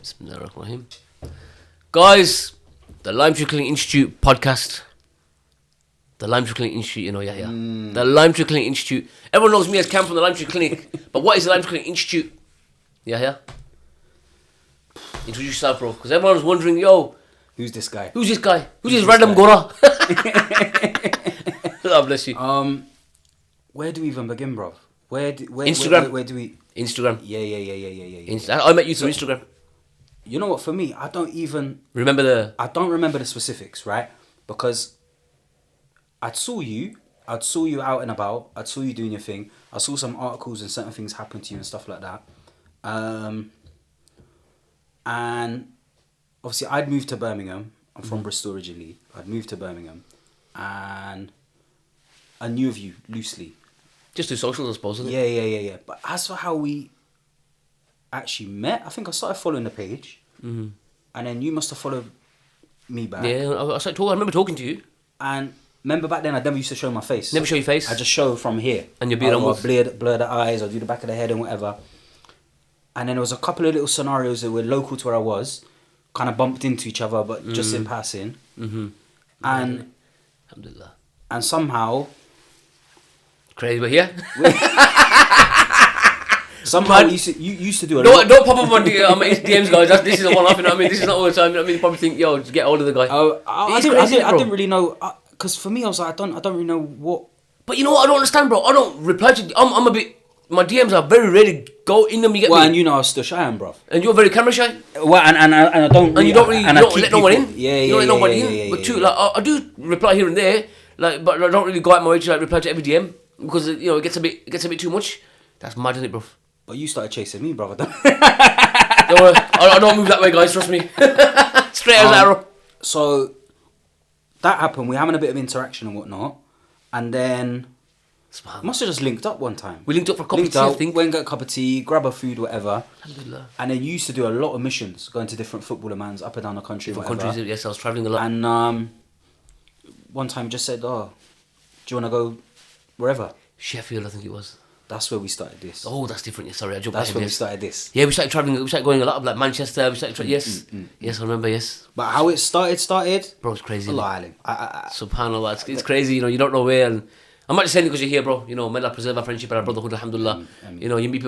Bismillahirrahmanirrahim. Guys, the LimeTree Clinic Institute podcast. The LimeTree Clinic Institute, Yahya. The LimeTree Clinic Institute. Everyone knows me as Kam from the LimeTree Clinic. But what is the LimeTree Clinic Institute? Yahya? Introduce yourself, bro. Because everyone's wondering, who's this guy? Who's this random Gora? God bless you. Where do we even begin, bro? Instagram. Where do we... Instagram. Yeah. I met you through Instagram. You know what? For me, I don't remember the specifics, right? Because I saw you out and about. I saw you doing your thing. I saw some articles and certain things happen to you and stuff like that. And obviously, I'd moved to Birmingham. I'm from Bristol originally. I'd moved to Birmingham, and I knew of you loosely. Just through socials, I suppose, isn't it? Yeah. But as for how we actually met, I think I started following the page, and then you must have followed me back. Yeah, I remember talking to you. And remember back then, I never used to show my face. Never show your face? I just show from here. And your beard I'd blur the eyes, I'd do the back of the head and whatever. And then there was a couple of little scenarios that were local to where I was, kind of bumped into each other, but just in passing. And Alhamdulillah. And somehow... Crazy, but here. Somehow you used to do a lot. Don't pop up on DMs, guys. This is the one off. This is not all the time. You probably think, just get hold of the guy. I didn't really know, because for me, I was like, I don't really know what. But you know what? I don't understand, bro. I don't reply to. I'm a bit. My DMs are very rarely go in them. You get me. And you know, I still shy, bro. And you're very camera shy. Well, and I don't. And you don't really. You don't let no one in. Yeah. You don't let nobody in. But too, like I do reply here and there, but I don't really go out my way to reply to every DM because it gets a bit too much. That's mad, isn't it, bro? But you started chasing me, brother. I don't move that way, guys. Trust me. Straight as an arrow. So that happened. We're having a bit of interaction and whatnot, and then must have just linked up one time. We linked up for a cup of tea. I think. Went and got a cup of tea, grab a food, whatever. Alhamdulillah. And then you used to do a lot of missions, going to different footballer mans up and down the country. Different countries. Yes, I was travelling a lot. And one time just said, "Oh, do you want to go wherever?" Sheffield, I think it was. That's where we started this. Oh, that's different. Yeah, sorry, I jumped. That's where we started this. Yeah, we started travelling. We started going a lot of like Manchester. We started. Yes, I remember. Yes. But how it started, bro, it's crazy. Subhanallah, it's crazy. You don't know where. And I'm not just saying it because you're here, bro. May Allah preserve our friendship and our brotherhood. Alhamdulillah. You meet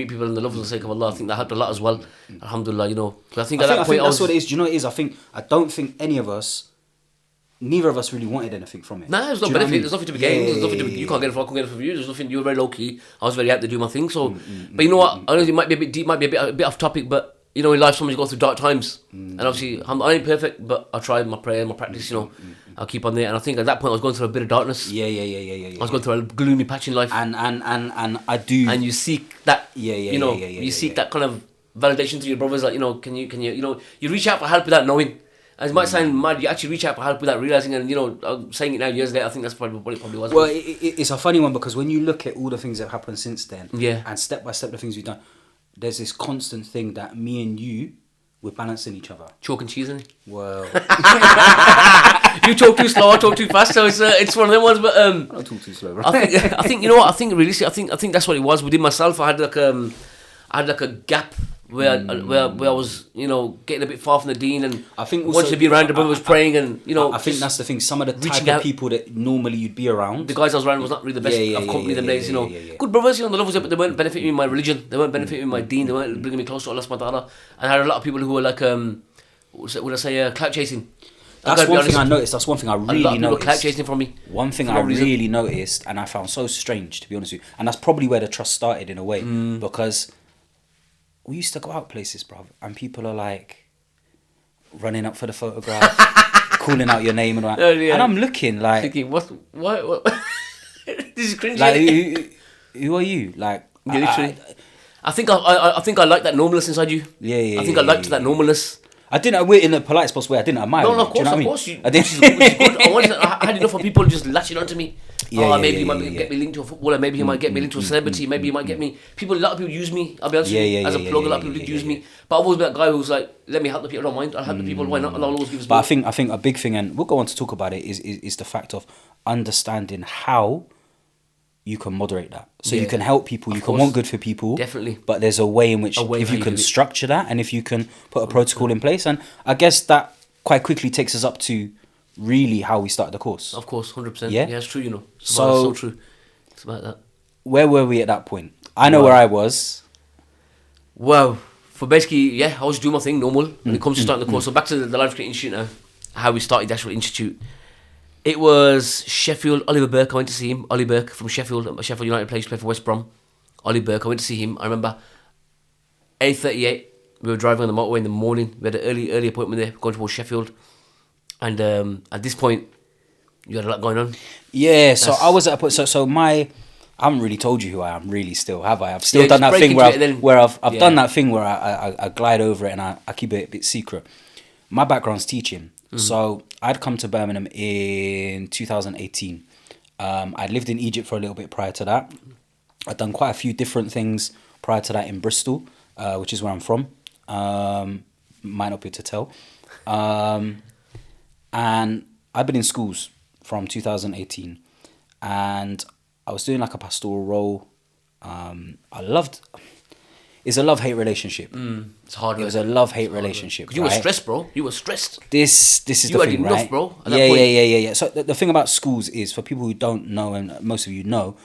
people in the love of the sake of Allah. I think that helped a lot as well. Alhamdulillah. I think that's what it is. Do you know what it is? I don't think any of us. Neither of us really wanted anything from it. There's no benefit. There's nothing to be gained. There's nothing you can't get it from. I can't get it from you. There's nothing. You were very low key. I was very happy to do my thing. So, but you know what? I know it might be a bit deep, might be a bit off topic, but in life, sometimes you go through dark times, and obviously, I ain't perfect, but I try my prayer, my practice. I'll keep on there. And I think at that point, I was going through a bit of darkness. Yeah. I was going through a gloomy patch in life. And I do. And you seek that. You seek that kind of validation to your brothers. Like can you you reach out for help without knowing. As it might sound mad, you actually reach out for help without realising, and I'm saying it now years later, I think that's probably what it probably was. Well, it's a funny one because when you look at all the things that have happened since then, and step by step the things we've done, there's this constant thing that me and you, we're balancing each other. Chalk and cheese, isn't it? Well, you talk too slow, I talk too fast, so it's one of them ones. But I don't talk too slow, bro. I think you know what? I think realistically, I think that's what it was within myself. I had like a gap. Where I was, getting a bit far from the deen, and I think wanted to be around the brothers praying, and I think that's the thing. Some of the type of people that normally you'd be around, the guys I was around was not really the best of company them days. Good brothers, the love was there, but they weren't benefiting me in my religion. They weren't benefiting me in my deen. They weren't bringing me close to Allah subhanahu wa ta'ala. And I had a lot of people who were like, would I say, clout chasing. That's one thing I noticed. That's one thing I really noticed. A lot of people clout chasing from me. One thing I really noticed, and I found so strange, to be honest with you, and that's probably where the trust started in a way, because we used to go out places, bruv, and people are like running up for the photograph, calling out your name and all that. And I'm looking like, thinking, what? This is cringy. Like, who are you? Like, literally. I think I like that normalness inside you. Yeah. I think I liked that normalness. I didn't, in the politest possible way, I didn't admire No, of course, I did. I had enough of people just latching onto me. Maybe he might get me linked to a footballer, maybe he might get me linked to a celebrity, maybe he might get me... A lot of people use me, I'll be honest with you, as a plug, a lot of people use me. But I've always been that guy who's like, let me help the people, I don't mind, I'll help the people, why not? And I'll always give us But I think a big thing, and we'll go on to talk about it, is the fact of understanding how you can moderate that. So you Yeah. can help people, you Of can course. want good for people. Definitely. But there's a way in which, A way if how you you can do it. structure that, and if you can put a protocol in place, and I guess that quite quickly takes us up to really how we started the course. Of course, 100%. Yeah? Yeah, it's true. You know, it's So- so true. It's about that. Where were we at that point? I know Well- where I was. Well, for basically, yeah, I was doing my thing normal when it comes to starting the course. So back to the LimeTree Clinic Institute now, how we started the actual institute. It was Sheffield, Oliver Burke. I went to see him. Ollie Burke from Sheffield, Sheffield United player, played for West Brom. Ollie Burke. I went to see him. I remember 8:38. We were driving on the motorway in the morning. We had an early appointment there, going towards Sheffield. And at this point, you had a lot going on. Yeah, so That's- I was at a point. So my, I haven't really told you who I am, really. Still, have I? I've still Yeah, done just that break thing where into it and then- I've yeah. done that thing where I glide over it and I keep it a bit secret. My background's teaching, so I'd come to Birmingham in 2018. I'd lived in Egypt for a little bit prior to that. I'd done quite a few different things prior to that in Bristol, which is where I'm from. Might not be able to tell. And I've been in schools from 2018, and I was doing like a pastoral role. It's a love-hate relationship. It's hard. It was a love-hate relationship. Because you were right? stressed, bro. You were stressed. This is You the had thing, enough, right? bro, at that Yeah, point. yeah. So the thing about schools is, for people who don't know, and most of you know,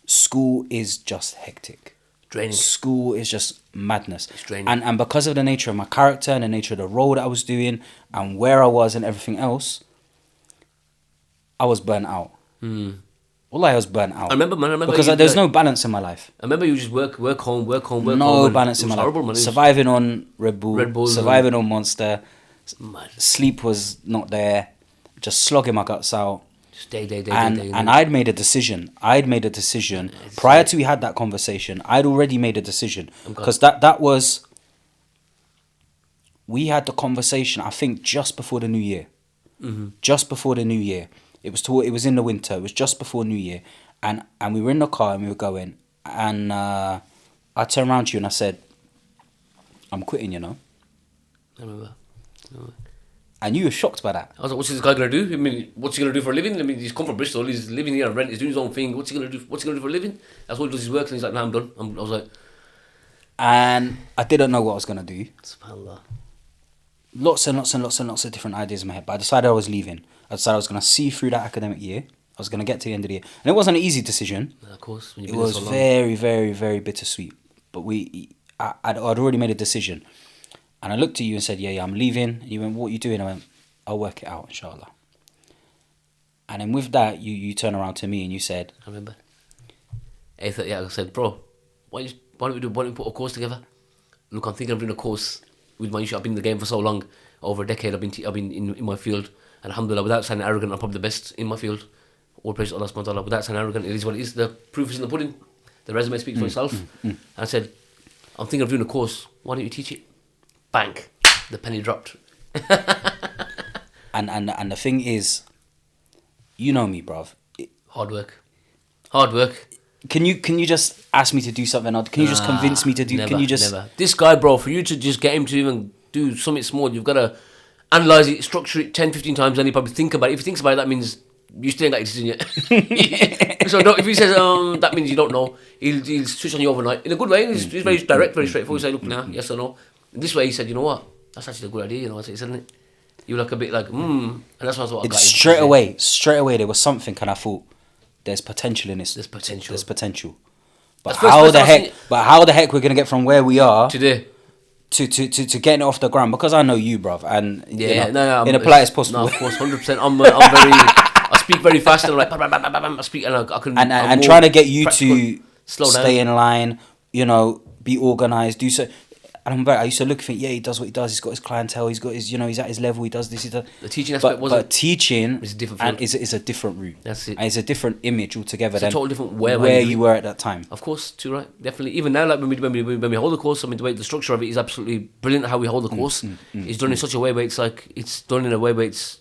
school is just hectic. Draining. School is just madness. It's draining. And because of the nature of my character and the nature of the role that I was doing and where I was and everything else, I was burnt out. Wallahi, I was burnt out. I remember, man. Because you, there's no balance in my life. I remember you just work home, work home. No and balance in it my was horrible, life. man. It was Surviving on Red Red Bull, Bull, surviving on Monster. mad. Sleep was not there. Just slogging my guts out. Just day. And I'd made a decision. Prior to we had that conversation, I'd already made a decision. Because that was... We had the conversation, I think, just before the New Year. Just before the New Year. It was in the winter. It was just before New Year. And we were in the car and we were going. And I turned around to you and I said, I'm quitting, you know. I remember. And you were shocked by that. I was like, what's this guy gonna do? I mean, what's he gonna do for a living? I mean, he's come from Bristol. He's living here on rent. He's doing his own thing. What's he gonna do? What's he gonna do for a living? That's what he does. His work. And he's like, nah, I'm done. I was like, And I didn't know what I was going to do. subhanallah. Lots of different ideas in my head. But I decided I was leaving. I decided I was going to see through that academic year. I was going to get to the end of the year. And it wasn't an easy decision. Yeah, of course. When you've It been there was so long. very, very, very bittersweet. But I'd already made a decision. And I looked at you and said, yeah, I'm leaving. And you went, what are you doing? I went, I'll work it out, inshallah. And then with that, you turn around to me and you said... I remember. 8:30, I said, bro, why don't we put a course together? Look, I'm thinking of doing a course with my issue. I've been in the game for so long, over a decade. I've been in my field, and alhamdulillah, without sounding arrogant, I'm probably the best in my field. All praise to Allah subhanahu wa ta'ala. Without sounding arrogant, it is what it is. The proof is in the pudding. The resume speaks for itself. And I said, I'm thinking of doing a course. Why don't you teach it? Bang, the penny dropped. And the thing is, you know me, bruv. Hard work. Can you just ask me to do something? Or can you just convince me to do? Never, Can you just? never. This guy, bro, for you to just get him to even do something small, you've got to analyze it, structure it 10, 15 times, and he probably think about it. If he thinks about it, that means you still ain't got a decision yet. So if he says that means you don't know, he'll switch on you overnight in a good way. He's very direct, very straightforward. He say, look, nah, yes or no. And this way, he said, you know what? That's actually a good idea. You know, isn't it? You look a bit like, and that's what I got. Straight away, there was something, and I thought, there's potential in this. There's potential. There's potential. But That's how first the I heck? seen it. But how the heck we're gonna get from where we are Today. to getting it off the ground? Because I know you, bruv, and Yeah, you know, no, in the politest possible. No, of course, 100%. I'm very. I speak very fast and I'm like, bam, bam, bam, bam, bam, I speak and I can. and trying to get you practical. to Slow down. stay in line, you know, be organized, do so. And I used to look and think, yeah, he does what he does. He's got his clientele. He's got his, you know, he's at his level. He does this. He does. The teaching aspect but teaching It's a different and field. is a different route. That's it. And it's a different image altogether It's a than total different where you were at that time. Of course, too right, definitely. Even now, like when we hold the course, I mean, the structure of it is absolutely brilliant. How we hold the course, it's done in such a way where it's like it's done in a way where it's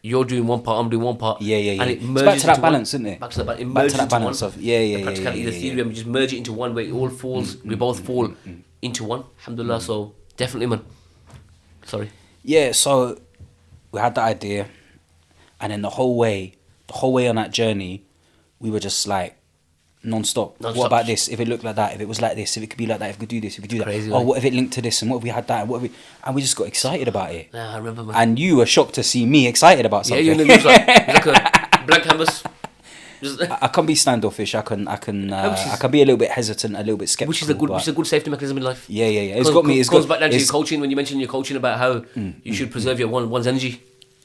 you're doing one part, I'm doing one part. Yeah. And it It's merges back to that into balance, one. isn't it? Back to that balance. It Back merges to that into balance one. of the practicality, the theory, and we just merge it into one way. It all falls. We both fall into one. Alhamdulillah. So definitely, man. Sorry. Yeah, so we had that idea, and then the whole way on that journey, we were just like, non-stop. Non-stop. What about this? If it looked like that, if it was like this, if it could be like that, if we could do this, if we could do that. Crazy, oh, man. what if it linked to this, and what if we had that, and what if we... And we just got excited about it. Yeah, I remember, man. And you were shocked to see me excited about something. Yeah, you know, like a blank canvas. I can be standoffish. I can be a little bit hesitant, a little bit skeptical. Which is a good safety mechanism in life. Yeah. It's got me. It goes back down to your coaching. When you mentioned your coaching about how you should preserve your one's energy,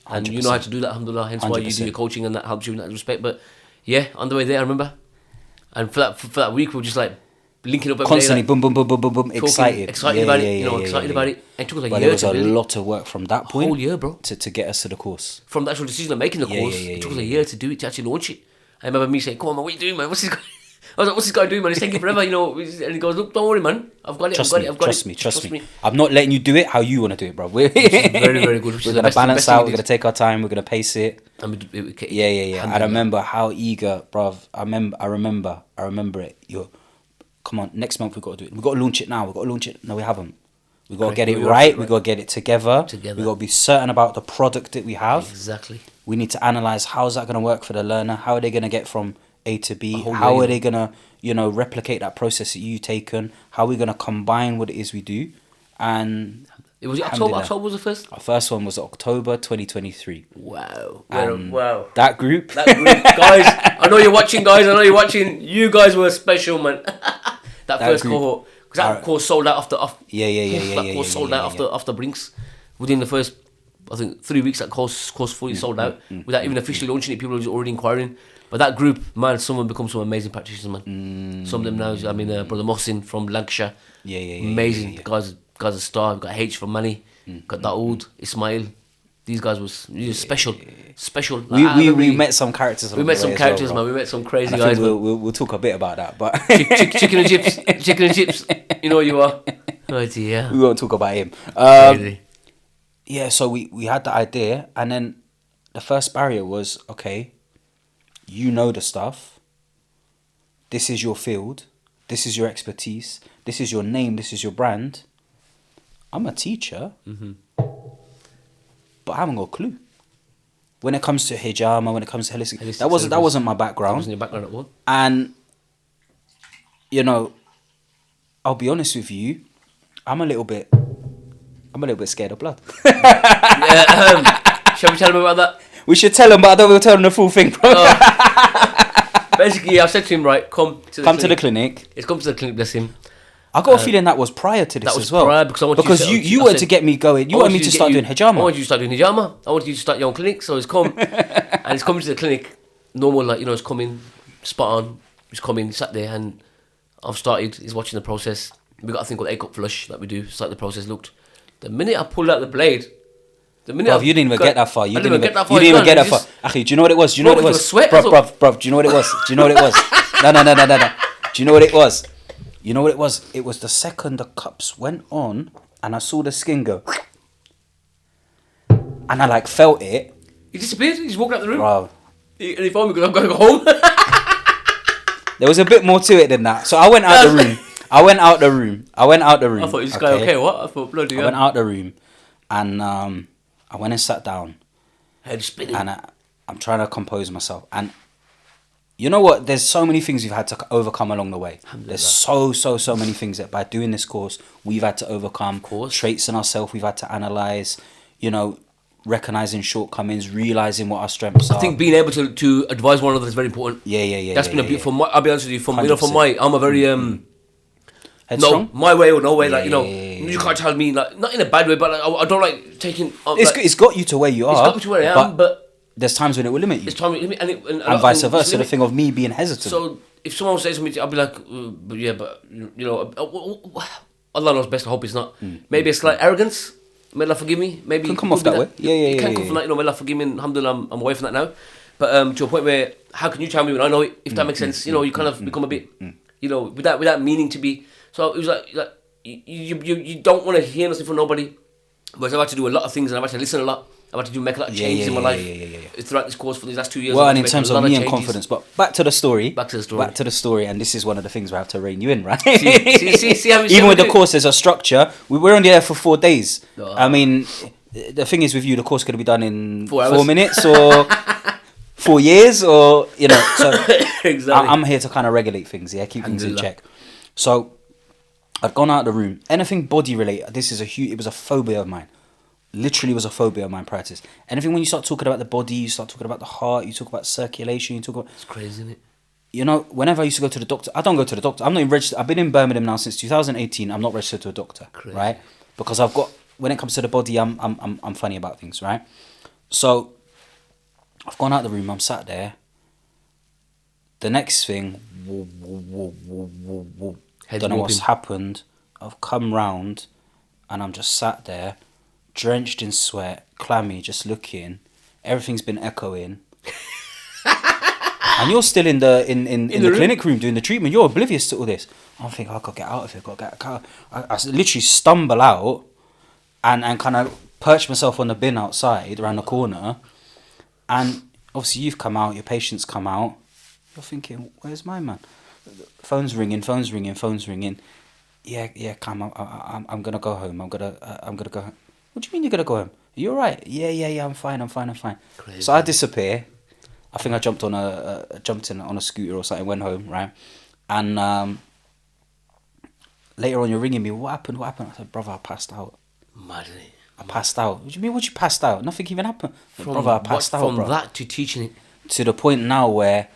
and 100%. You know how to do that. Alhamdulillah. Hence why you do your coaching, and that helps you in that respect. But yeah, on the way there, I remember, and for that week, we were just like linking up every constantly, day, like, boom, excited about it. Excited about it. And it took us a year. There was a lot of work from that point. Whole year, bro. To get us to the course. From the actual decision of making the course, it took us a year to do it, to actually launch it. I remember me saying, "Come on, man, what are you doing, man? What's this guy?" I was like, "What's this guy doing, man? It's taking forever, you know." And he goes, "Look, don't worry, man. I've got it. Trust me. I'm not letting you do it how you want to do it, bro. We're very, very good. We're gonna balance out. We're gonna take our time. We're gonna pace it. Yeah. And I remember how eager, bro. I remember it. Come on, next month we got to do it. We got to launch it now. No, we haven't. We got to get it right. We got to get it together. We got to be certain about the product that we have. Exactly. We need to analyze how's that going to work for the learner. How are they going to get from A to B? How are they going to, replicate that process that you've taken? How are we going to combine what it is we do? And it was October. October was the first. Our first one was October 2023. Wow. Wow. That group, guys. I know you're watching, guys. You guys were special, man. that first group, cohort. Because that course sold out after. That course sold out after Brinks. Within the first, I think, 3 weeks, that course fully sold out. Without even officially launching it, people were already inquiring. But that group, man, some of them become some amazing practitioners, man. Some of them now, Brother Mohsin from Lancashire. Amazing. The guy's a star. We've got H from Mani. Got Daoud, Ismail. These guys was special. Special. We met some characters. We met some characters, man. We met some crazy guys. We'll talk a bit about that, but chicken and chips. You know what you are. Oh dear. We won't talk about him. Yeah, so we had the idea, and then the first barrier was, okay, you know the stuff. This is your field. This is your expertise. This is your name. This is your brand. I'm a teacher, but I haven't got a clue. When it comes to hijama, when it comes to holistic, that wasn't my background. That wasn't your background at all. And I'll be honest with you, I'm a little bit scared of blood. Shall we tell them about that? We should tell them, but I don't want to tell them the full thing, bro. Basically, I said to him, right, come to the clinic. It's come to the clinic, bless him. I got a feeling that was prior to this as well. Prior because you wanted to get me going. You wanted me to start doing hijama. I wanted you to start doing hijama. I wanted you to start your own clinic. So it's come, and it's coming to the clinic. Normal, it's coming, spot on. It's coming, sat there, and I've started. He's watching the process. We got a thing called A-cup flush that we do. Start the process. Looked. The minute I pulled out the blade, you didn't even get that far. You didn't even get that far. Akhi, do you know what it was? Do you know what it was? Bruv, do you know what it was? Do you know what it was? No. Do you know what it was? You know what it was? It was the second the cups went on and I saw the skin go. And I felt it. He disappeared. He just walked out the room. Bro. And he phoned me because I've got to go home. There was a bit more to it than that. So I went out the room. I thought, is this guy okay? What? I thought, bloody hell. I went out the room and I went and sat down. Head spinning. And I'm trying to compose myself. And you know what? There's so many things we've had to overcome along the way. There's so many things that by doing this course, we've had to overcome. Traits in ourselves we've had to analyse. Recognizing shortcomings, realising what our strengths are. I think being able to advise one another is very important. Yeah. That's been a beautiful. I'll be honest with you. I'm a very headstrong? No, my way or no way. You can't tell me not in a bad way, but I don't like taking. It's got you to where you are. It's got me to where I am, but there's times when it will limit you. It's time limit, and vice versa. The thing of me being hesitant. So if someone says to me, I'll be like, Allah knows best. I hope it's not. Maybe a slight arrogance. May Allah forgive me. Maybe it can come off that way. Yeah. It can come from that. May Allah forgive me. Alhamdulillah, I'm away from that now. But to a point where, how can you tell me when I know it? If that makes sense, you kind of become a bit, without meaning to be. So it was like you don't want to hear nothing from nobody. But I've had to do a lot of things, and I've had to listen a lot. I've had to make a lot of changes in my life. Throughout this course for these last 2 years. Well, and in terms of me and confidence, but back to the story, and this is one of the things we have to rein you in, right? See how even with the course, there's a structure. We were only there for 4 days. I mean, the thing is with you, the course could be done in 4 minutes or 4 years, or you know. So Exactly. I'm here to kind of regulate things, yeah, keep things in check. So I'd gone out of the room. Anything body related, it was a phobia of mine. Literally was a phobia of mine prior to this. Anything when you start talking about the body, you start talking about the heart, you talk about circulation, you talk about... It's crazy, isn't it? You know, whenever I used to go to the doctor, I don't go to the doctor. I'm not even registered. I've been in Birmingham now since 2018. I'm not registered to a doctor, Crazy. right? Because I've got, when it comes to the body, I'm funny about things, right? So I've gone out the room. I'm sat there. The next thing, don't know what's happened. I've come round, and I'm just sat there, drenched in sweat, clammy, just looking. Everything's been echoing. And you're still in the clinic room doing the treatment. You're oblivious to all this. I'm thinking, I've got to get out of here. I literally stumble out and kind of perch myself on the bin outside around the corner. And obviously you've come out, your patient's come out. You're thinking, where's my man? Phone's ringing. Yeah, Kam, I'm gonna go home. I'm gonna go home. What do you mean you're gonna go home? Are you alright? Yeah, I'm fine. Crazy. So I disappear. I think I jumped in on a scooter or something, went home, right? And later on you're ringing me, what happened? I said, brother, I passed out. Mad, isn't it? I passed out. What do you mean, what you passed out? Nothing even happened. Brother, I passed out, bro. From that to teaching it. To the point now where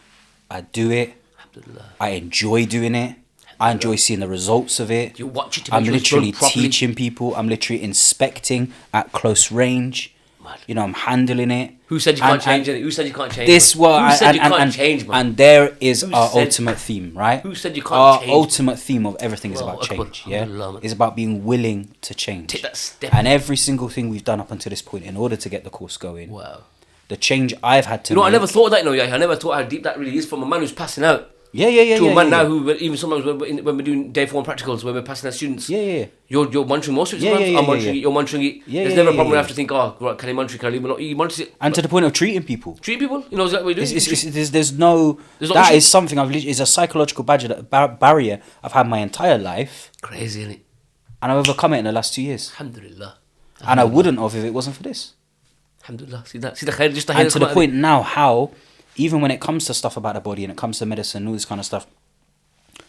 I do it. Alhamdulillah. I enjoy doing it. I enjoy seeing the results of it. You watch it to I'm make literally sure it's done properly. teaching people. I'm literally inspecting at close range. Mad. You know, I'm handling it. Who said you can't change it? Who said you can't change this? it? Who said you can't change, man? And there is our ultimate theme, right? Who said you can't our change? Our ultimate theme of everything is about Akbar. change. Yeah, Man. it's about being willing to change. Take that step. And every single thing we've done up until this point, in order to get the course going, Wow. the change I've had to. You know, I never thought of that. I never thought how deep that really is from a man who's passing out. Yeah. To a man now who, even sometimes when we're doing day 4 practicals, when we're passing our students, you're monitoring most of it. I'm monitoring it. You're monitoring it. There's never a problem where I have to think, oh, right, can I monitor it? Can I leave it? Not? You monitor it. And to the point of treating people. Treat people. You know, is that what we do? There's no. That is something is a psychological barrier I've had my entire life. Crazy, isn't it? And I've overcome it in the last 2 years. Alhamdulillah. And I wouldn't have if it wasn't for this. Alhamdulillah. See the khair, just the and to the point now how, even when it comes to stuff about the body and it comes to medicine, all this kind of stuff,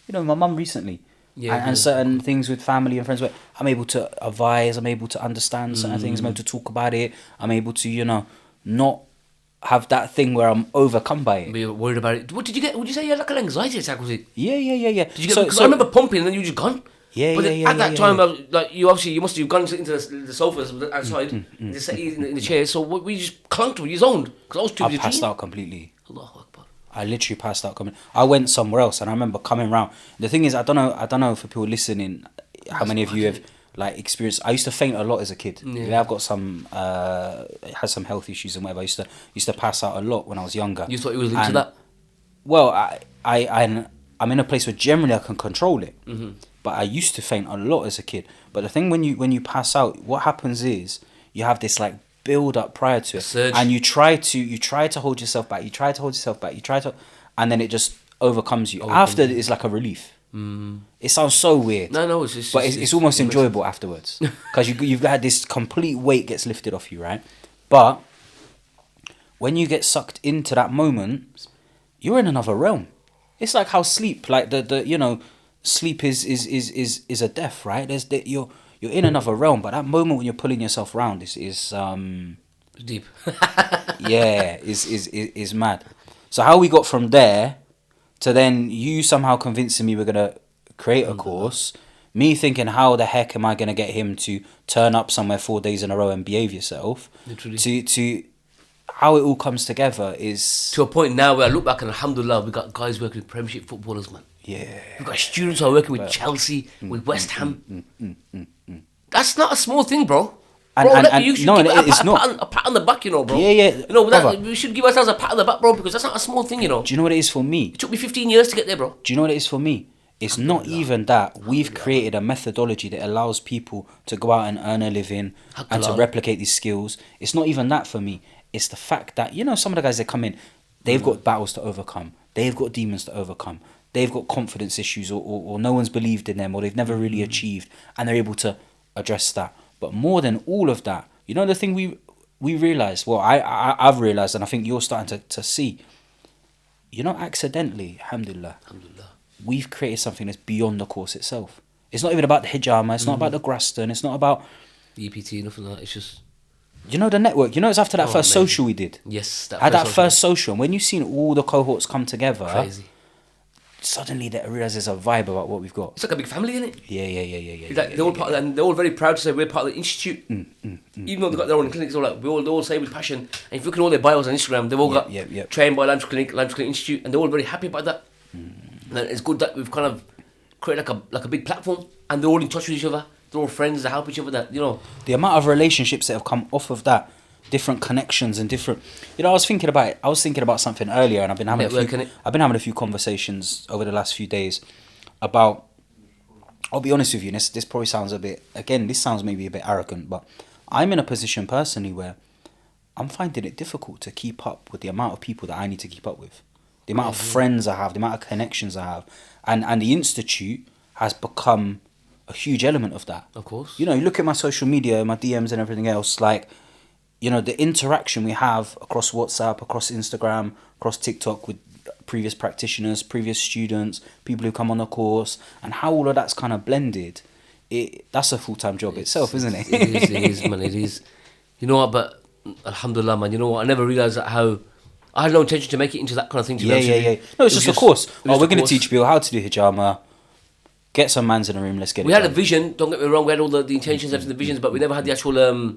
you know, my mum recently, and certain things with family and friends, where I'm able to advise, I'm able to understand certain things, I'm able to talk about it, I'm able to, you know, not have that thing where I'm overcome by it. Be worried about it. What did you get? Would you say you had like an anxiety attack? Was it? Yeah. Did you get? Because I remember pumping and then you just gone. At that time, like you must have gone into the sofas outside, just sat in the chairs. So we just clunked to it, you zoned. Because I was too busy. I passed out completely. Allahu Akbar. I literally passed out coming. I went somewhere else, and I remember coming round. The thing is, I don't know for people listening, how many of you have like experienced. I used to faint a lot as a kid. Yeah, I've got some had some health issues and whatever. I used to pass out a lot when I was younger. You thought it was linked to that? Well, I'm in a place where generally I can control it. But I used to faint a lot as a kid. But the thing when you pass out, what happens is you have this like build up prior to it, and you try to hold yourself back, and then it just overcomes you. After it's like a relief. It sounds so weird. No, it's almost enjoyable afterwards, because you've had this complete weight gets lifted off you, right? But when you get sucked into that moment, you're in another realm. It's like how sleep, like the you know, sleep is a death, right? You're in another realm, but that moment when you're pulling yourself around is deep. Yeah, is mad. So how we got from there to then you somehow convincing me we're gonna create a course, me thinking how the heck am I gonna get him to turn up somewhere 4 days in a row and behave yourself, literally, to how it all comes together is to a point now where I look back and alhamdulillah, we got guys working with Premiership footballers, man. Yeah, we've got students who are working with Chelsea, with West Ham. That's not a small thing, bro. You should give a pat on the back, you know, bro. Yeah. You know, we should give ourselves a pat on the back, bro, because that's not a small thing, you know. Do you know what it is for me? It took me 15 years to get there, bro. Do you know what it is for me? It's not even that. We've created a methodology that allows people to go out and earn a living and to replicate these skills. It's not even that for me. It's the fact that, you know, some of the guys that come in, they've got battles to overcome. They've got demons to overcome. They've got confidence issues or no one's believed in them or they've never really achieved, and they're able to address that. But more than all of that, you know, the thing we realised, well, I've realised, and I think you're starting to see, accidentally, alhamdulillah, we've created something that's beyond the course itself. It's not even about the hijama, it's not about the Graston, it's not about... The EPT, nothing like that, it's just... the network, it's after that first amazing. social we did. Yes, that first social, and when you've seen all the cohorts come together... Crazy. Suddenly they realise there's a vibe about what we've got. It's like a big family, isn't it? Yeah. Like they're all part of that, and they're all very proud to say we're part of the institute. Even though they've got their own clinics, all like they all say with passion. And if you look at all their bios on Instagram, they've all got trained by LimeTree Clinic Institute, and they're all very happy about that. And it's good that we've kind of created like a big platform, and they're all in touch with each other. They're all friends. They help each other. That the amount of relationships that have come off of that. Different connections and different... I was thinking about something earlier, and I've been having a few conversations over the last few days about... I'll be honest with you, this probably sounds a bit... Again, this sounds maybe a bit arrogant, but I'm in a position personally where I'm finding it difficult to keep up with the amount of people that I need to keep up with. The amount of friends I have, the amount of connections I have. And the Institute has become a huge element of that. Of course. You look at my social media, my DMs and everything else, like... the interaction we have across WhatsApp, across Instagram, across TikTok with previous practitioners, previous students, people who come on the course, and how all of that's kind of blended, that's a full-time job itself, isn't it? It is, man, it is. You know what, but alhamdulillah, man, you know what, I never realised that how... I had no intention to make it into that kind of thing. Yeah. No, it's just a course. We're going to teach people how to do hijama, get some mans in the room, let's get it done. We had a vision, don't get me wrong, we had all the intentions after the visions, but we never had the actual...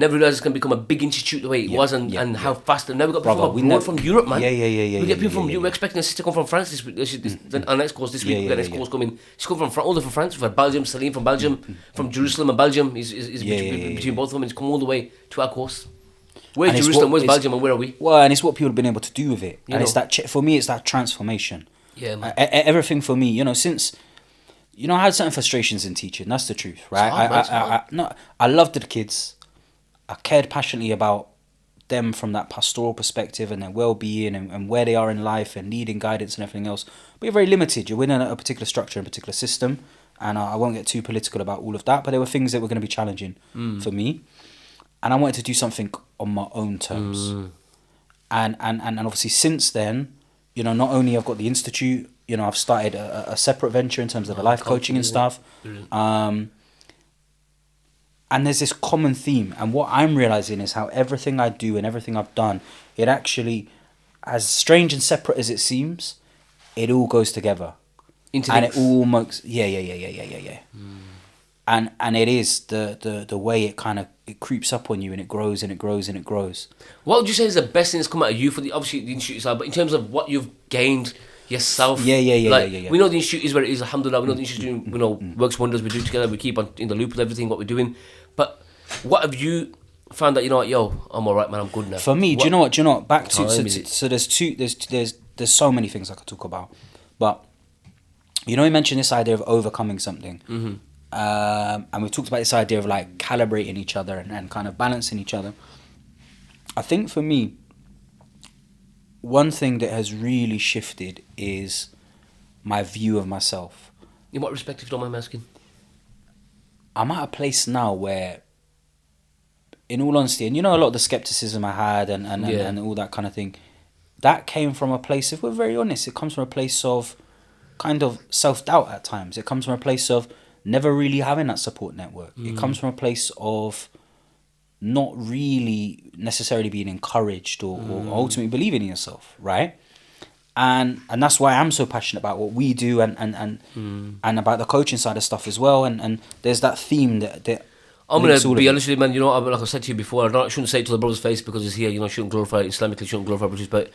Never realised it's going to become a big institute the way it was, and how fast. And now we've got people from Europe, man. We get people from Europe. We're expecting a sister to come from France this week. Our next course this week. We've got next course coming. She's come from all the from France. We've had Belgium, Salim from Belgium, from Jerusalem and Belgium. He's between both of them. He's come all the way to our course. Where's Jerusalem? Where's Belgium? And where are we? Well, and it's what people have been able to do with it. And it's that for me, it's that transformation. Yeah, man. Everything for me, since. I had certain frustrations in teaching. That's the truth, right? I loved the kids. I cared passionately about them from that pastoral perspective and their well-being and where they are in life and needing guidance and everything else. But you're very limited. You're within a particular structure and a particular system. And I won't get too political about all of that. But there were things that were going to be challenging for me. And I wanted to do something on my own terms. And obviously since then, not only I've got the Institute, I've started a separate venture in terms of the life coaching and stuff. And there's this common theme, and what I'm realising is how everything I do and everything I've done, it actually, as strange and separate as it seems, it all goes together. And it all makes... Yeah. And it is the way it kind of... It creeps up on you, and it grows, and it grows, and it grows. What would you say is the best thing that's come out of you for obviously the Institute side, but in terms of what you've gained yourself? Yeah. We know the Institute is where it is, alhamdulillah. We know the Institute works wonders. We do together. We keep on in the loop with everything, what we're doing. But what have you found that, I'm all right, man, I'm good now? For me, do you know what? Back to... So there's so many things I could talk about. But, we mentioned this idea of overcoming something. And we talked about this idea of, like, calibrating each other and kind of balancing each other. I think for me, one thing that has really shifted is my view of myself. In what respect, if you don't mind me asking? I'm at a place now where, in all honesty, and a lot of the skepticism I had and all that kind of thing, that came from a place, if we're very honest, it comes from a place of kind of self-doubt at times. It comes from a place of never really having that support network. It comes from a place of not really necessarily being encouraged or ultimately believing in yourself, right? And that's why I'm so passionate about what we do and about the coaching side of stuff as well. And there's that theme that I'm going to be honest with you, man. Like I said to you before, I shouldn't say it to the brother's face because he's here. Shouldn't glorify Islamically, shouldn't glorify brothers. But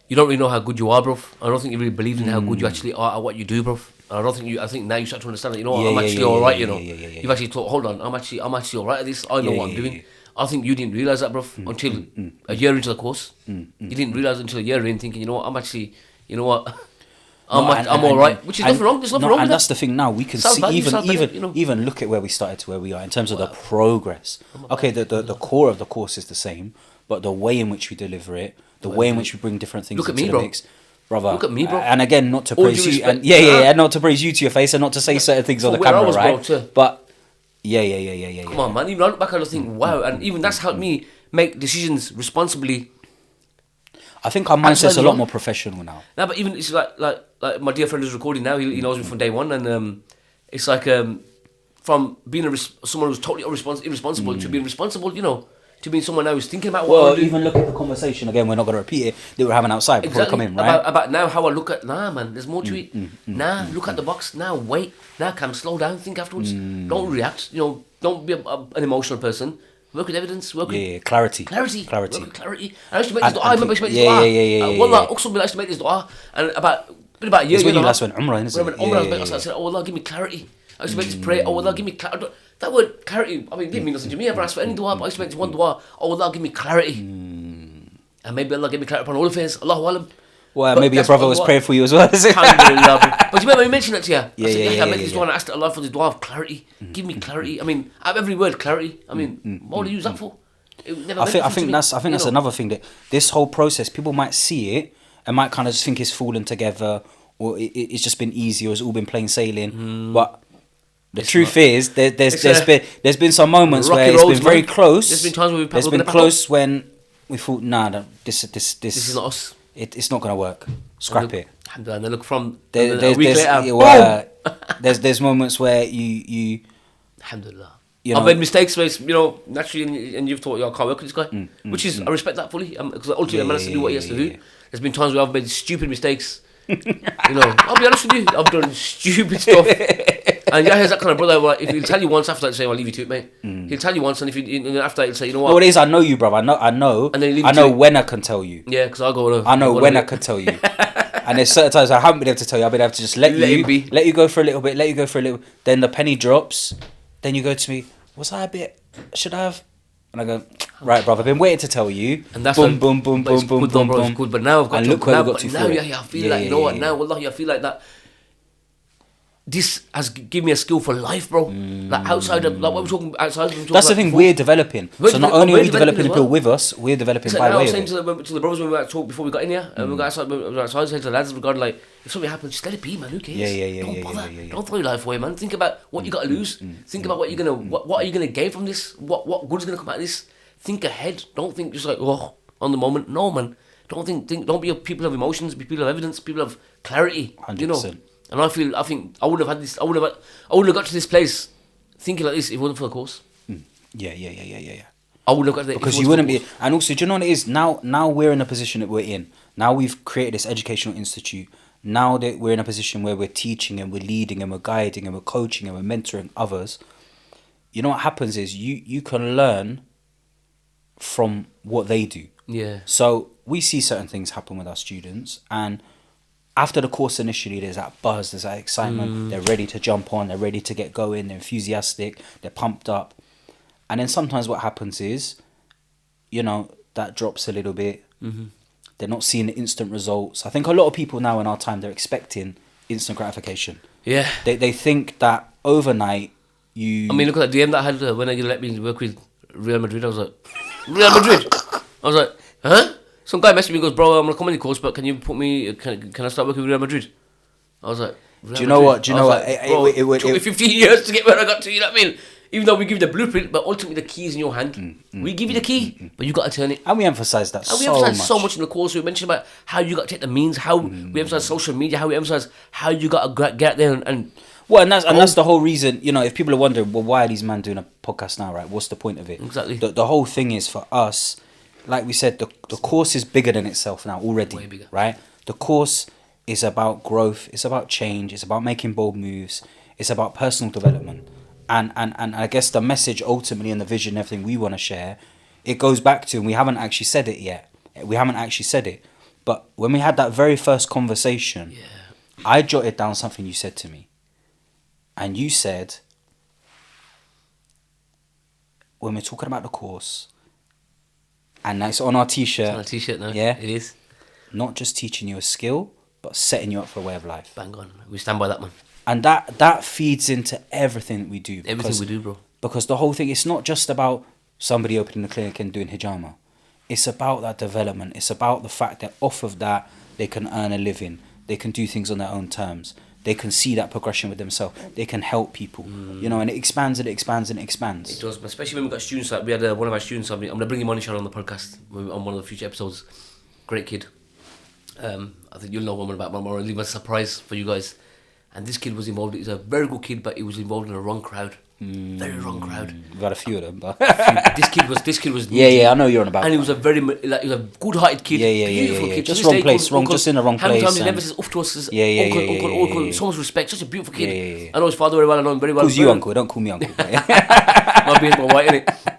you don't really know how good you are, bro. I don't think you really believe in how good you actually are at what you do, bro. And I think now you start to understand that. I'm actually all right. You've actually thought, hold on, I'm actually all right at this. I know what I'm doing. I think you didn't realise that, bro, until a year into the course. You didn't realise until a year in, thinking, I'm actually, I'm all right. Which is nothing wrong. There's nothing wrong with that. And that's the thing now. We can see, even look at where we started to where we are in terms of the progress. Okay, the core of the course is the same, but the way in which we deliver it, the way in which we bring different things into the mix. Brother, look at me, bro. And again, not to praise you, and not to praise you to your face, and not to say certain things on the camera, right? But yeah. Come on, man. Even I look back and I think, wow, and even that's helped me make decisions responsibly. I think our mindset's a lot more professional now. No, but even it's like my dear friend who's recording now. He knows me from day one, and it's like from being someone who's totally irresponsible to being responsible. You know, to being someone now who's thinking about what. Well, even look at the conversation again. We're not going to repeat it that we're having outside before we come in, right? About now how I look at man. There's more to it. Look at the box. Now wait. Now Cam, slow down. Think afterwards. Don't react. You know, don't be an emotional person. Work with evidence. Work with clarity. Clarity. Work with clarity. I used to make this dua. I remember I used to make this dua. Yeah. Wallah, I used to make this dua, and about a year. It's when you last went Umrah, isn't it? I said, "Oh Allah, give me clarity." I used to make this prayer. Oh Allah, give me clarity. That word clarity. I mean, it didn't mean nothing to me. I never asked for any dua, but I used to make this one dua. Oh Allah, give me clarity, and maybe Allah give me clarity upon all affairs. Allahu Alam. Well, maybe your brother was praying for you as well. Alhamdulillah. But you remember we mentioned that to you? I said, I made this dua and I asked Allah for this dua of clarity. Give me clarity. I mean, I have every word clarity. I mean, what would you use that for? I think that's another thing, that this whole process, people might see it and might kind of just think it's fallen together, or it's just been easy, or it's all been plain sailing. But the truth is, there's been some moments where it's been very close. There's been times where there's been close when we thought, nah, this is not us. It's not gonna work. Scrap it. And then look from there's moments where you Alhamdulillah. You know, I've made mistakes, where, you know, naturally, and you've thought, I can't work with this guy, which is, I respect that fully, because ultimately a man has to do what he has to do. There's been times where I've made stupid mistakes. You know, I'll be honest with you, I've done stupid stuff. And Yahya's that kind of brother, where if he'll tell you once, after that, say, I'll leave you to it, mate. He'll tell you once, and if you after that, he'll say, you know what? No, it is, I know you, bro. I know. And then I know when I can tell you. Yeah, because I'll go. I know when I can tell you. And there's certain times I haven't been able to tell you. I've been able to just let you go for a little bit. Then the penny drops. Then you go to me, was I a bit? Should I have? And I go, right, brother. I've been waiting to tell you. And that's boom. It's good, but now I've got and to. Look where we got to. Now, I feel like, you know what? Now, wallahi, I feel like that. This has given me a skill for life, bro. Like outside of, like what we're talking outside. That's the thing, we're developing. So not only are we developing people with us, we're developing by way of it. I was saying to the brothers when we were talk before we got in here, and we got outside, I said to the lads regarding, like, if something happens, just let it be, man. Who cares? Don't bother. Don't throw your life away, man. Think about what you got to lose. Think about what you're gonna, what are you gonna gain from this? What good is gonna come out of this? Think ahead. Don't think just like, oh, on the moment. No, man. Don't think. Don't be a people of emotions. Be people of evidence. People of clarity. 100%. You know. And I think I would have had this. I would have got to this place thinking like this if it wasn't for the course. Yeah. I would have got there because you wouldn't be. And also, do you know what it is? Now we're in a position that we're in. Now we've created this educational institute. Now that we're in a position where we're teaching and we're leading and we're guiding and we're coaching and we're mentoring others. You know what happens is you can learn from what they do. Yeah. So we see certain things happen with our students, and after the course initially, there's that buzz, there's that excitement. They're ready to jump on, they're ready to get going, they're enthusiastic, they're pumped up. And then sometimes what happens is, you know, that drops a little bit. They're not seeing the instant results. I think a lot of people now in our time, they're expecting instant gratification. Yeah. They think that overnight you... I mean, look at that DM that I had when you let me work with Real Madrid. I was like, Real Madrid? I was like, huh? Some guy messaged me and goes, bro, I'm on a comedy course, but can you put me, can I start working with Real Madrid? I was like, do you know what? It took me 15 years to get where I got to, you know what I mean? Even though we give you the blueprint, but ultimately the key is in your hand. We give you the key, but you got to turn it. And we emphasise that and we emphasise so much in the course. We mentioned about how you got to take the means, how we emphasise social media, how we emphasise how you got to get there and well, and that's the whole reason, you know, if people are wondering, well, why are these men doing a podcast now, right? What's the point of it? Exactly. The whole thing is for us, like we said, the course is bigger than itself now already. Way bigger. Right? The course is about growth, it's about change, it's about making bold moves, it's about personal development. And I guess the message ultimately and the vision, everything we want to share, it goes back to, and we haven't actually said it yet. But when we had that very first conversation, I jotted down something you said to me. And you said, when we're talking about the course, and it's on our t-shirt. It's on a t-shirt now. Yeah. It is. Not just teaching you a skill, but setting you up for a way of life. Bang on. We stand by that, man. And that feeds into everything that we do. Everything we do, bro. Because the whole thing, it's not just about somebody opening a clinic and doing hijama. It's about that development. It's about the fact that off of that, they can earn a living. They can do things on their own terms. they can see that progression with themselves. They can help people, you know, and it expands and it expands and it expands. It does, especially when we got students. Like we had one of our students. I'm going to bring him on inshallah on the podcast on one of the future episodes. Great kid. I think you'll know what I'm about. I'm going to leave a surprise for you guys. And this kid was involved. He's a very good kid, but he was involved in a wrong crowd. Very wrong crowd. We've had a few of them, but this kid was yeah, I know you're on about. And he was a very he was a good-hearted kid, beautiful kid. Just wrong place, just in the wrong place. How many times he never says "uff" to us? Uncle, so much respect, such a beautiful kid. Yeah. I know his father very well. I know him very well. Who's you, uncle? Don't call me uncle. My beard's my white, innit?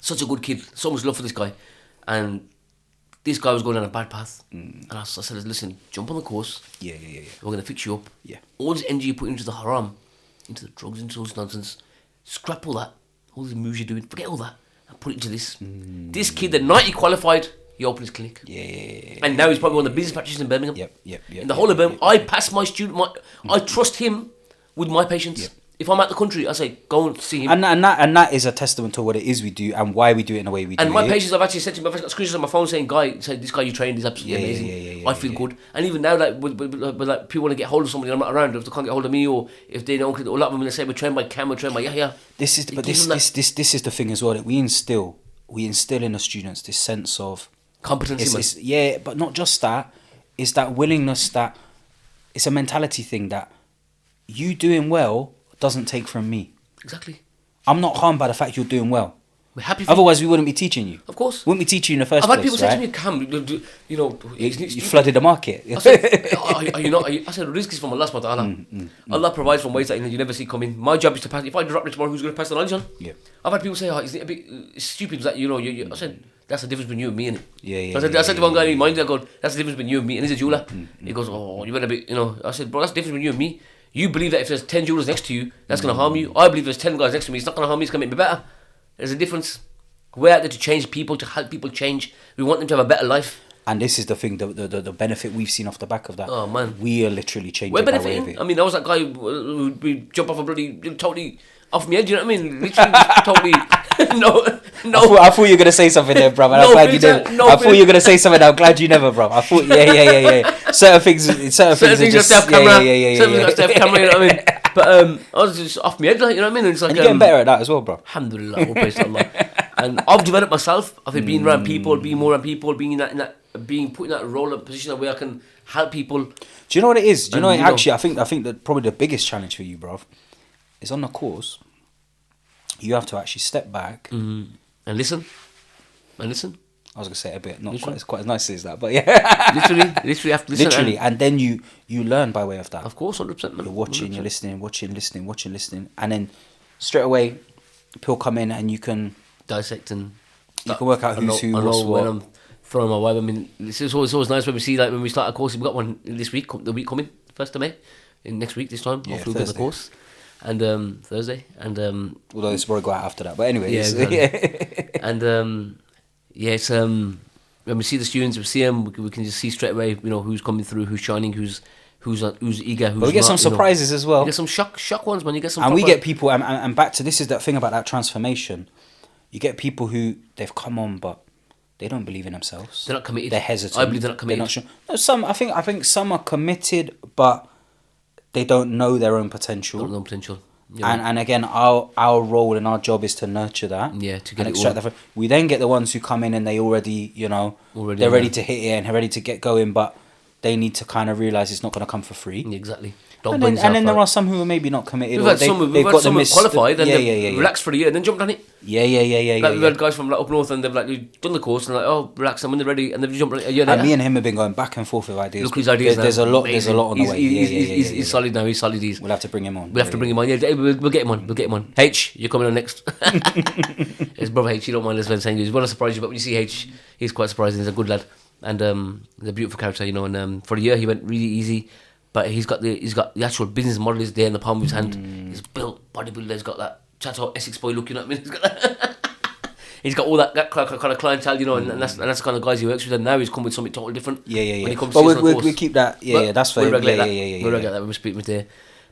Such a good kid. So much love for this guy, and this guy was going down a bad path. And I said, listen, jump on the course. Yeah. We're gonna fix you up. Yeah. All this energy you put into the haram, into the drugs, into all this nonsense, scrap all that. All the moves you're doing, forget all that, and put it into this. This kid, the night he qualified, he opened his clinic. Yeah. And now he's probably one of the busiest practitioners in Birmingham. Yep. In the whole of Birmingham, I pass my student. I trust him with my patients. Yep. If I'm out the country, I say go and see him. And that is a testament to what it is we do and why we do it in the way we do it. And my patients, I've actually said to him, I've got screenshots on my phone saying, this guy you trained is absolutely amazing. Yeah, I feel good. And even now, like, with like people want to get hold of somebody and I'm not around, if they can't get hold of me, or if they don't, a lot of them will say we're trained by Kam, we're trained by Yahya. This is the thing as well, that we instill in the students this sense of competency. But not just that. It's that willingness, that it's a mentality thing that you doing well doesn't take from me. Exactly. I'm not harmed by the fact you're doing well. We're happy for Otherwise, we wouldn't be teaching you. Of course. Wouldn't be teaching you in the first place. place. I've had people say right? to me, Kam, you know, you flooded the market. I said, are you not? I said, risk is from Allah subhanahu wa ta'ala. Allah provides from ways that you never see coming. My job is to pass. If I drop it tomorrow, who's going to pass the knowledge on? Yeah. I've had people say, isn't it a bit stupid that, you know, I said, that's the difference between you and me, innit? Yeah. I said to one guy in mind, I go, that's the difference between you and me, and he's a jeweler. He goes, you better be, you know. I said, bro, that's the difference between you and me. You believe that if there's 10 jewelers next to you, that's going to harm you. I believe there's 10 guys next to me, it's not going to harm me, it's going to make me better. There's a difference. We're out there to change people, to help people change. We want them to have a better life. And this is the thing, the benefit we've seen off the back of that. Oh, man. We are literally changing We're our way benefiting. of it. I mean, I was that guy who would jump off a bloody, totally off my head, you know what I mean? Literally, just totally, no. I thought you were going to say something there, bro. I'm glad you never. I thought you were going to say something. I'm glad you never, bro. I thought, yeah. Certain things are just have camera. Yeah. Certain things have camera, you know what I mean? But I was just off my head, like, you know what I mean? And it's like, and you're getting better at that as well, bro. Alhamdulillah, all praise to Allah. And I've developed myself. I think being around people, being more around people, being being put in that role and position where I can help people. Do you know what it is? Do you know, actually, I think that probably the biggest challenge for you, bro, is on the course. You have to actually step back and listen. I was gonna say it a bit, not quite as nicely as that, but yeah. literally have to listen. Literally, and then you learn by way of that. Of course, 100%. Man. You're watching, 100%. You're listening, and then straight away, people come in and you can dissect and you can work out who's who, what's what. When I'm throwing my vibe. I mean, it's always nice when we see, like, when we start a course. We've got one this week, the week coming, 1st of May, next week this time. Yeah, hopefully we'll get the course. And Thursday, and although it's probably go out after that, but anyway, yeah, exactly. And it's when we see the students, we see them, we can just see straight away, you know, who's coming through, who's shining, who's eager, who's. But we get some surprises as well. You get some shock ones, man. You get some. And we get people, and back to this is that thing about that transformation. You get people who they've come on, but they don't believe in themselves. They're not committed. They're hesitant. I believe they're not committed. They're not sure. No, some. I think some are committed, but they don't know their own potential. Don't know potential. Yeah. And again, our role and our job is to nurture that. Yeah, to get and extract that. We then get the ones who come in and they already, they're ready to hit it and ready to get going, but they need to kind of realise it's not going to come for free. Yeah, exactly. And then there are some who are maybe not committed. We've had some who qualified and they've relaxed for a year and then jumped on it. Yeah. Like we've had guys from up north and they've done the course and relax, and when they're ready and they've jumped on it a year later. And me and him have been going back and forth with ideas. Look, his ideas there's a lot on the way. He's solid now. He's solid. We'll have to bring him on. We'll have to bring him on. Yeah, we'll get him on. H, you're coming on next. His brother H, you don't mind us saying he's going to surprise you, but when you see H, he's quite surprising. He's a good lad and he's a beautiful character, and for a year he went really easy. But he's got the actual business model is there in the palm of his hand. He's built bodybuilder. He's got that Chateau Essex boy look, you know what I mean? He's got that. He's got all that kind of clientele, and that's the kind of guys he works with. And now he's come with something totally different. Yeah. When he comes but we keep that. Yeah, that's fair. We'll regulate that. We'll regulate that when we speak with there.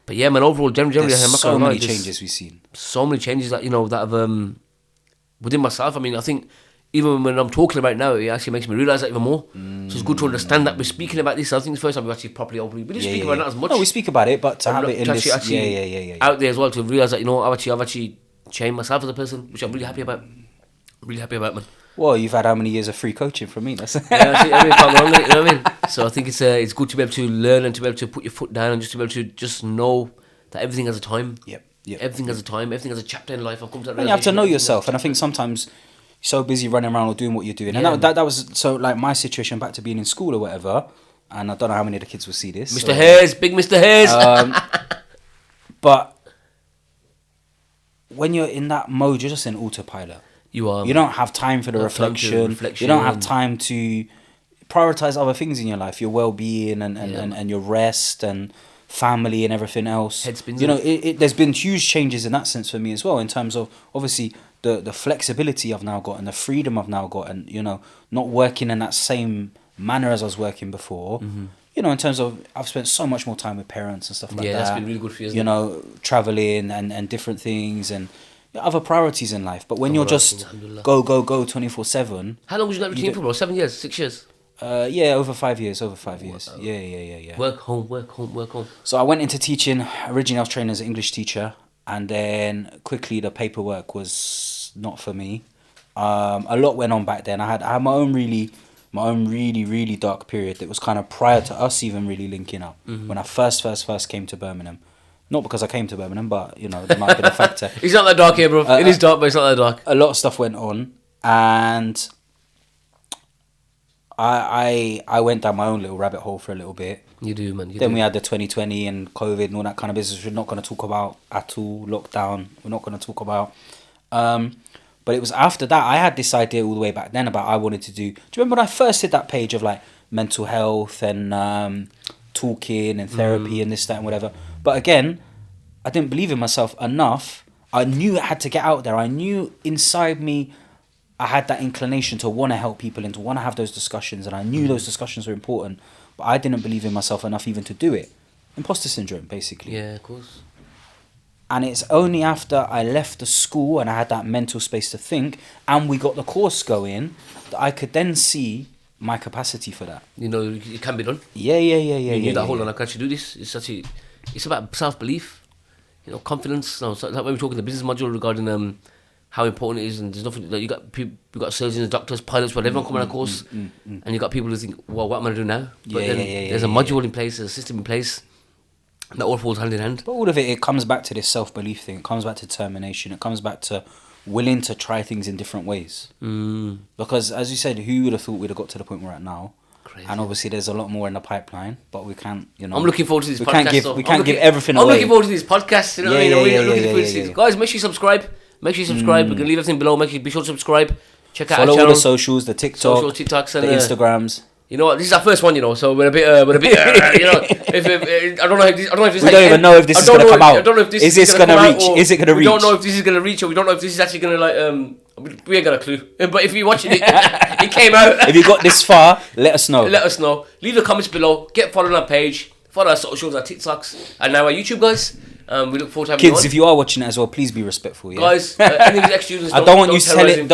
But yeah, man, overall, generally, there's so many changes we've seen. So many changes that that have within myself. I mean, I think even when I'm talking about it now, it actually makes me realise that even more. So it's good to understand that we're speaking about this. I think it's the first time we actually properly openly. We didn't speak about it as much. No, we speak about it, but to have it in to this, actually out there as well, to realise that, you know, I've actually changed myself as a person, which I'm really happy about. Really happy about, man. Well, you've had how many years of free coaching from me? That's can't go wrong with it, you know what I mean? So I think it's good to be able to learn and to be able to put your foot down and just to be able to just know that everything has a time. Yep. Everything has a time. Everything has a chapter in life. I've come to that. And you have to know yourself, and I think sometimes you're so busy running around or doing what you're doing, and that was so like my situation back to being in school or whatever. And I don't know how many of the kids will see this. Mr. Hayes, big Mr. Hayes. But when you're in that mode, you're just in autopilot. You are. You don't have time for the reflection. You don't have time to prioritize other things in your life, your well-being and your rest and family and everything else. Head spins. You know, there's been huge changes in that sense for me as well, in terms of obviously the flexibility I've now got and the freedom I've now got, and you know, not working in that same manner as I was working before. You know, in terms of I've spent so much more time with parents and stuff like that. Yeah, that's been really good for you. You know, traveling and different things and other priorities in life. But when you're just go 24/7. How long was you in that routine for, bro? 7 years, 6 years? Yeah, over 5 years. Yeah. Work home. So I went into teaching. Originally, I was trained as an English teacher, and then quickly the paperwork was not for me. A lot went on back then. I had my own really dark period that was kind of prior to us even really linking up. When I first came to Birmingham. Not because I came to Birmingham, but you know, there might be a factor. It's not that dark here, bro. It is dark, but it's not that dark. A lot of stuff went on, and I went down my own little rabbit hole for a little bit. You do, man. Then we had the 2020 and COVID and all that kind of business we're not going to talk about at all. Lockdown, we're not going to talk about. But it was after that I had this idea all the way back then about I wanted to do. Do you remember when I first did that page of like mental health and talking and therapy and this, that, and whatever? But again, I didn't believe in myself enough. I knew it had to get out there. I knew inside me I had that inclination to want to help people and to want to have those discussions. And I knew those discussions were important. But I didn't believe in myself enough even to do it. Imposter syndrome, basically. Yeah, of course. And it's only after I left the school and I had that mental space to think and we got the course going that I could then see my capacity for that. You know, it can be done. Yeah. You knew that, hold on, I can actually do this. It's about self-belief, you know, confidence. No, so like when we're talking the business module regarding how important it is, and there's nothing like you got surgeons, doctors, pilots, whatever, everyone coming on a course, and you got people who think, well, what am I going to do now? But there's a module in place, there's a system in place, and that all falls hand in hand. But all of it comes back to this self-belief thing. It comes back to determination. It comes back to willing to try things in different ways. Because as you said, who would have thought we'd have got to the point we're at now? Crazy. And obviously there's a lot more in the pipeline, but we can't, you know. I'm looking forward to this podcast. We can't give everything away. I'm looking forward to these podcasts, you know what I mean? Guys, make sure you subscribe. We're going to leave everything below. Be sure to subscribe. Check out our channel. Follow all the socials, the TikToks, and the Instagrams. You know what? This is our first one, you know, so we're a bit, you know. I don't know if this. We don't even know if this is going to come out. I don't know if this is this going to reach? Is it going to reach? We don't know if this is going to reach, or we don't know if this is actually going to like. We ain't got a clue. But if you're watching it, it came out. If you got this far, let us know. Leave the comments below. Get following our page. Follow our socials, our TikToks, and now our YouTube, guys. We look forward to having you on. Kids, if you are watching it as well, please be respectful. Yeah? Guys, any of these ex-students, I don't want you telling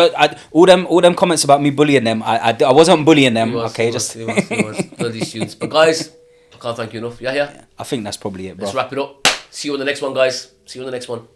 all them comments about me bullying them. I wasn't bullying them. He was. These students. But guys, I can't thank you enough. Yeah. I think that's probably it, bro. Let's wrap it up. See you on the next one, guys. See you on the next one.